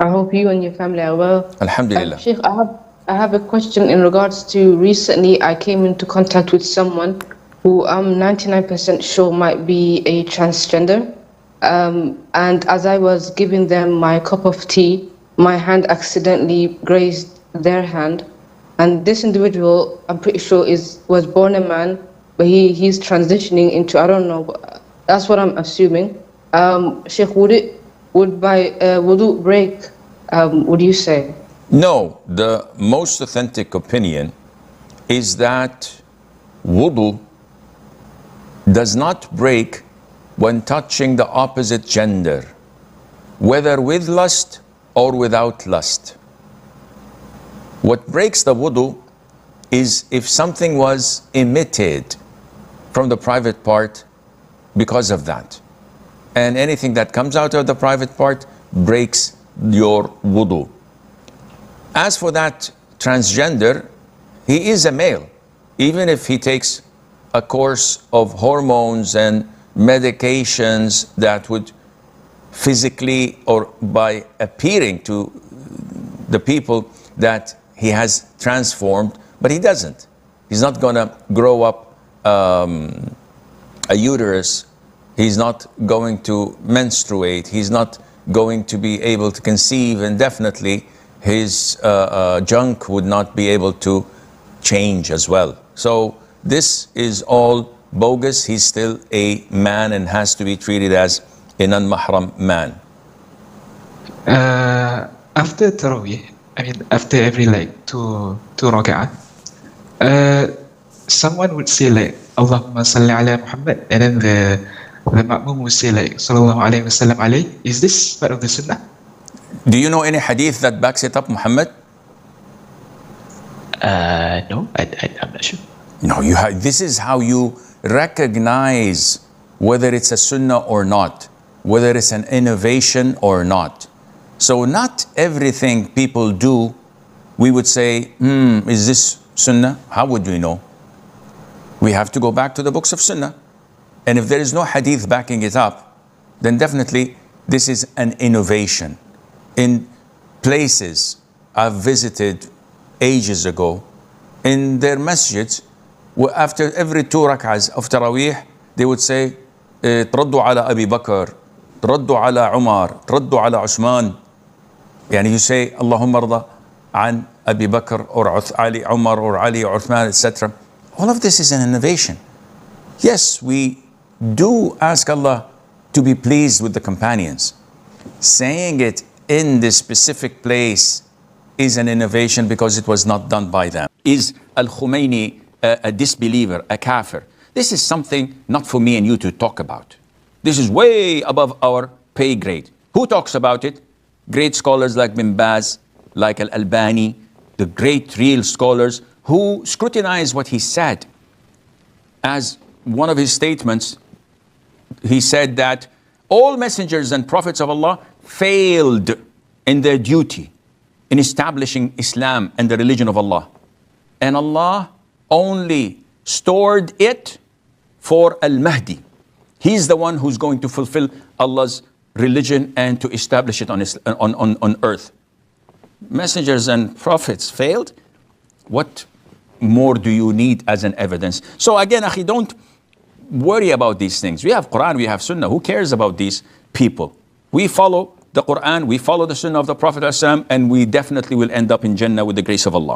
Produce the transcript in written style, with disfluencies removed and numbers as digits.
I hope you and your family are well. Alhamdulillah. Sheikh, I have a question in regards to recently I came into contact with someone who I'm 99% sure might be a transgender. And as I was giving them my cup of tea, my hand accidentally grazed their hand. And this individual, I'm pretty sure, was born a man, but he's transitioning into, I don't know, that's what I'm assuming. Sheikh, would my wudu break, would you say? No, the most authentic opinion is that wudu does not break when touching the opposite gender, whether with lust or without lust. What breaks the wudu is if something was emitted from the private part because of that. And anything that comes out of the private part breaks your wudu. As for that transgender, he is a male. Even if he takes a course of hormones and medications that would physically or by appearing to the people that he has transformed, but he doesn't. He's not going to grow up a uterus. He's not going to menstruate. He's not going to be able to conceive, and definitely his junk would not be able to change as well. So this is all bogus. He's still a man and has to be treated as a non-mahram man. After Taraweeh, I mean after every like two rak'ah, someone would say like Allahumma salli ala Muhammad, and then the ma'mum would say like sallallahu alayhi wa sallam alayhi. Is this part of the sunnah? Do you know any hadith that backs it up, Muhammad? No, I'm not sure. No, this is how you recognize whether it's a sunnah or not, whether it's an innovation or not. So not everything people do, we would say, is this sunnah? How would we know? We have to go back to the books of sunnah. And if there is no hadith backing it up, then definitely this is an innovation. In places I've visited ages ago, in their masjids, after every 2 rak'ahs of Taraweeh, they would say, تردوا على أبي بكر, تردوا على عمر, تردوا على عثمان. Yani you say, Allahumma rda an Abi Bakr or Ali Umar or Ali or Uthman, etc. All of this is an innovation. Yes, we do ask Allah to be pleased with the companions. Saying it in this specific place is an innovation because it was not done by them. Is Al Khamenei a disbeliever, a kāfir? This is something not for me and you to talk about. This is way above our pay grade. Who talks about it? Great scholars like Bin Baz, like Al-Albani, the great real scholars who scrutinize what he said. As one of his statements, he said that all messengers and prophets of Allah failed in their duty in establishing Islam and the religion of Allah. And Allah only stored it for Al-Mahdi. He's the one who's going to fulfill Allah's religion and to establish it on earth. Messengers and prophets failed. What more do you need as an evidence? So again, akhi, don't worry about these things. We have Quran, we have Sunnah. Who cares about these people? We follow the Quran, we follow the Sunnah of the Prophet ﷺ, and we definitely will end up in Jannah with the grace of Allah.